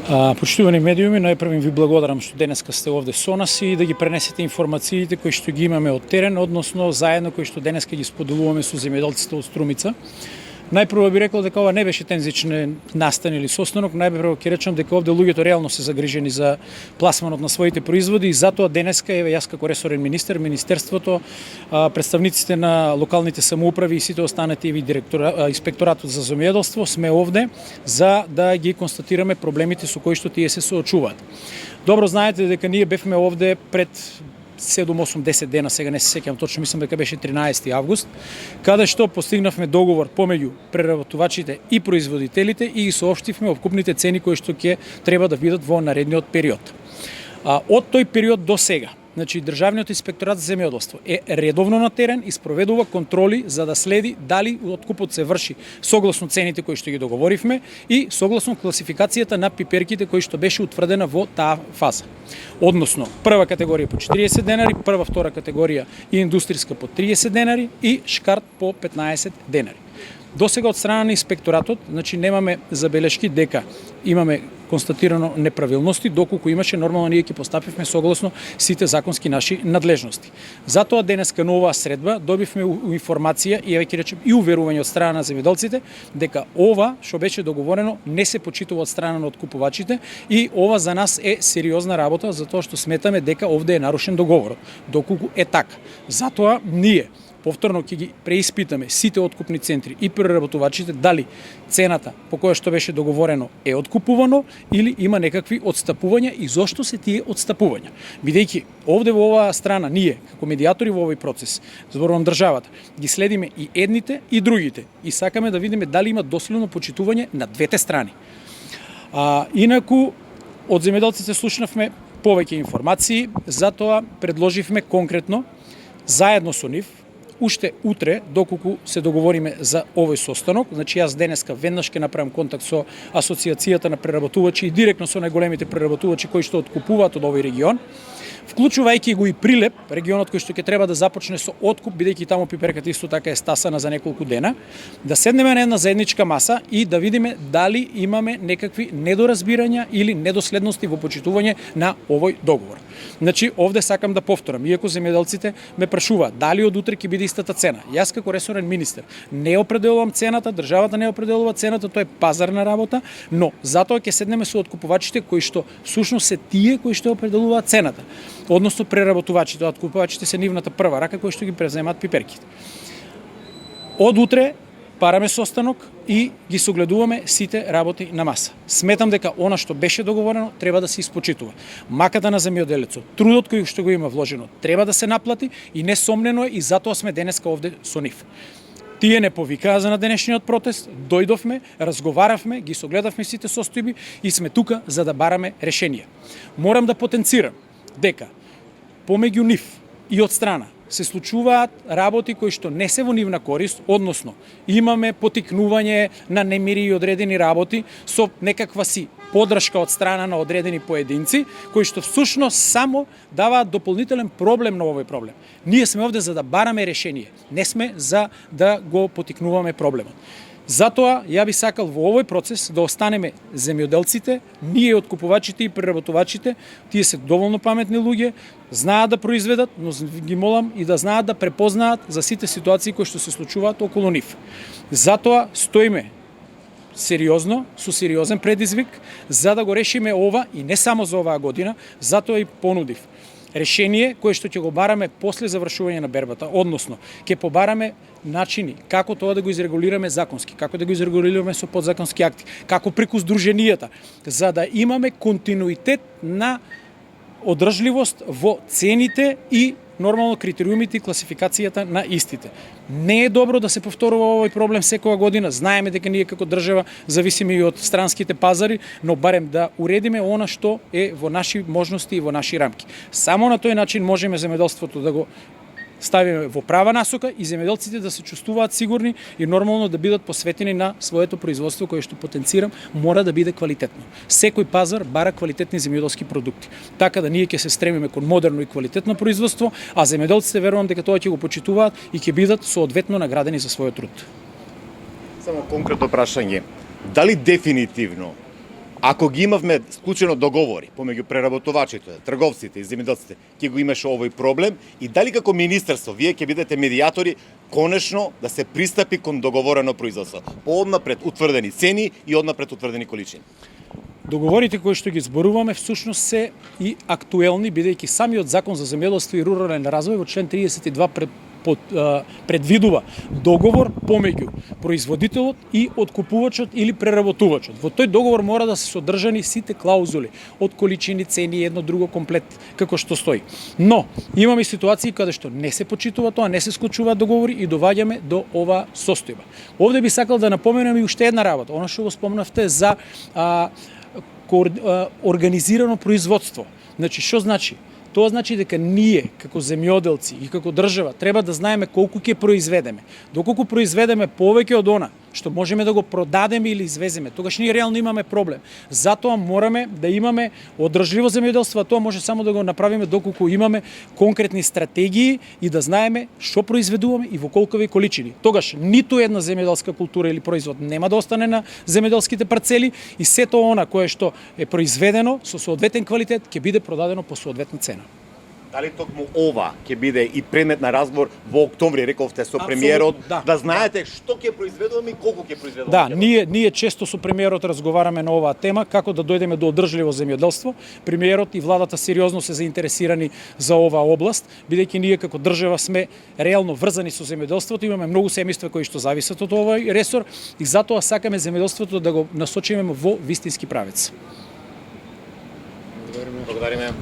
Почитувани медиуми, најпрво ви благодарам што денеска сте овде со нас и да ги пренесете информациите кои што ги имаме од терен, односно заедно кои што денеска ги споделуваме со земјоделците од Струмица. Најпрво би рекол дека ова не беше тензичен настан или состанок, најпрво ќе речам дека овде луѓето реално се загрижени за пласманот на своите производи и затоа денеска еве јас како ресорен министер, министерството, представниците на локалните самоуправи и сите останати инспекторатот за земјоделство сме овде за да ги констатираме проблемите со кои што тие се соочуваат. Добро знаете дека ние бевме овде пред 7-8-10 дена, сега не се сеќавам точно, мислам дека беше 13 август, каде што постигнавме договор помеѓу преработувачите и производителите и ги соопштивме откупните цени кои што ќе треба да бидат во наредниот период. Од тој период до сега, значи Државниот инспекторат за земјоделство е редовно на терен и спроведува контроли за да следи дали откупот се врши согласно цените кои што ги договоривме и согласно класификацијата на пиперките кои што беше утврдена во таа фаза. Односно, прва категорија по 40 денари, прва, втора категорија и индустријска по 30 денари и шкарт по 15 денари. До сега од страна на инспекторатот, значи немаме забелешки дека имаме констатирано неправилности, доколку имаше нормално ние ќе постапивме согласно сите законски наши надлежности. Затоа денеска на оваа средба добивме информација и ќе речем и уверување од страна на земјоделците дека ова што беше договорено не се почитува од страна на откупувачите и ова за нас е сериозна работа затоа што сметаме дека овде е нарушен договорот. Доколку е така. Затоа ние повторно ќе ги преиспитаме сите откупни центри и преработувачите дали цената по која што беше договорено е откупувано или има некакви отстапувања и зошто се тие отстапувања. Бидејќи овде во оваа страна ние како медиатори во овој процес, зборувам државата, ги следиме и едните и другите и сакаме да видиме дали има доследно почитување на двете страни. Инаку од земјоделците слушнавме повеќе информации, затоа предложивме конкретно заедно со нив уште утре, доколку се договориме за овој состанок, значи јас денеска веднаш ќе направам контакт со Асоциацијата на преработувачи и директно со најголемите преработувачи кои што откупуваат од овој регион, вклучувајќи го и Прилеп, регионот кој што ќе треба да започне со откуп, бидејќи таму пиперката исто така е стасана за неколку дена, да седнеме на една заедничка маса и да видиме дали имаме некакви недоразбирања или недоследности во почитување на овој договор. Значи, овде сакам да повторам, иако земјоделците ме прашуваат дали од утре ќе биде истата цена. Јас како ресорен министер не определувам цената, државата не определува цената, тоа е пазарна работа, но затоа ќе седнеме со откупувачите кои што всушност се тие кои што определуваат цената. Односно преработувачите, откупувачите се нивната прва рака кои што ги преземаат пиперките. Од утре параме состанок и ги согледуваме сите работи на маса. Сметам дека она што беше договорено треба да се испочитува. Маката на земјоделецот, трудот кој што го има вложено, треба да се наплати и несомнено е и затоа сме денеска овде со нив. Тие не повикаа за на денешниот протест, дојдовме, разговаравме, ги согледавме сите состојби и сме тука за да бараме решенија. Морам да потенцирам дека помеѓу нив и од страна се случуваат работи кои што не се во нивна корист, односно имаме потикнување на немири и одредени работи со некаква си подршка од страна на одредени поединци, кои што всушност само даваат дополнителен проблем на овој проблем. Ние сме овде за да бараме решение, не сме за да го потикнуваме проблемот. Затоа, ја би сакал во овој процес да останеме земјоделците, ние откупувачите и преработувачите, тие се доволно паметни луѓе, знаат да произведат, но ги молам и да знаат да препознаат за сите ситуации кои што се случуваат околу нив. Затоа стоиме сериозно, со сериозен предизвик, за да го решиме ова и не само за оваа година, затоа и понудив решение кое што ќе го бараме после завршување на бербата, односно ќе побараме начини како тоа да го изрегулираме законски, како да го изрегулираме со подзаконски акти, како преку здруженијата, за да имаме континуитет на одржливост во цените и нормално критериумите и класификацијата на истите. Не е добро да се повторува овој проблем секоја година. Знаеме дека ние како држава зависиме и од странските пазари, но барем да уредиме она што е во наши можности и во наши рамки. Само на тој начин можеме земјоделството да го ставиме во права насока и земјоделците да се чувствуваат сигурни и нормално да бидат посветени на своето производство кое што потенцирам мора да биде квалитетно. Секој пазар бара квалитетни земјоделски продукти. Така да ние ќе се стремиме кон модерно и квалитетно производство, а земјоделците верувам дека тоа ќе го почитуваат и ќе бидат соодветно наградени за својот труд. Само конкретно прашање. Дали дефинитивно Ако ги имавме склучено договори помеѓу преработувачите, трговците и земјоделците, ќе го имаше овој проблем и дали како министерство вие ќе бидете медијатори конечно да се пристапи кон договорено производство по однапред утврдени цени и однапред утврдени количини? Договорите кои што ги зборуваме всушност се и актуелни, бидејќи самиот закон за земјоделство и рурален развој во член 32 предвидува договор помеѓу производителот и откупувачот или преработувачот. Во тој договор мора да се содржани сите клаузули од количини, цени и едно друго комплет како што стои. Но имаме ситуации каде што не се почитува тоа, не се склучуваат договори и доваѓаме до ова состојба. Овде би сакал да напоменам и уште една работа, она што го спомнавте за организирано производство. Значи, што значи? Тоа значи дека ние, како земјоделци и како држава, треба да знаеме колку ќе произведеме. Доколку произведеме повеќе од она што можеме да го продадеме или извеземе, тогаш ние реално имаме проблем. Затоа мораме да имаме одржливо земјоделство, а тоа може само да го направиме доколку имаме конкретни стратегии и да знаеме што произведуваме и во колкови количини. Тогаш ниту една земјоделска култура или производ нема да остане на земјоделските парцели и сето она кое што е произведено со соодветен квалитет ќе биде продадено по соодветна цена. Дали токму ова ќе биде и предмет на разговор во октомври, рековте со премиерот, да знаете што ќе произведуваме и колку ќе произведуваме? Да, ние често со премиерот разговараме на оваа тема, како да дојдеме до одржливо земјоделство. Премиерот и владата сериозно се заинтересирани за оваа област, бидејќи ние како држава сме реално врзани со земјоделството, имаме многу семејства кои што зависат од овој ресор и затоа сакаме земјоделството да го насочиме во вистински правец. Благодариме.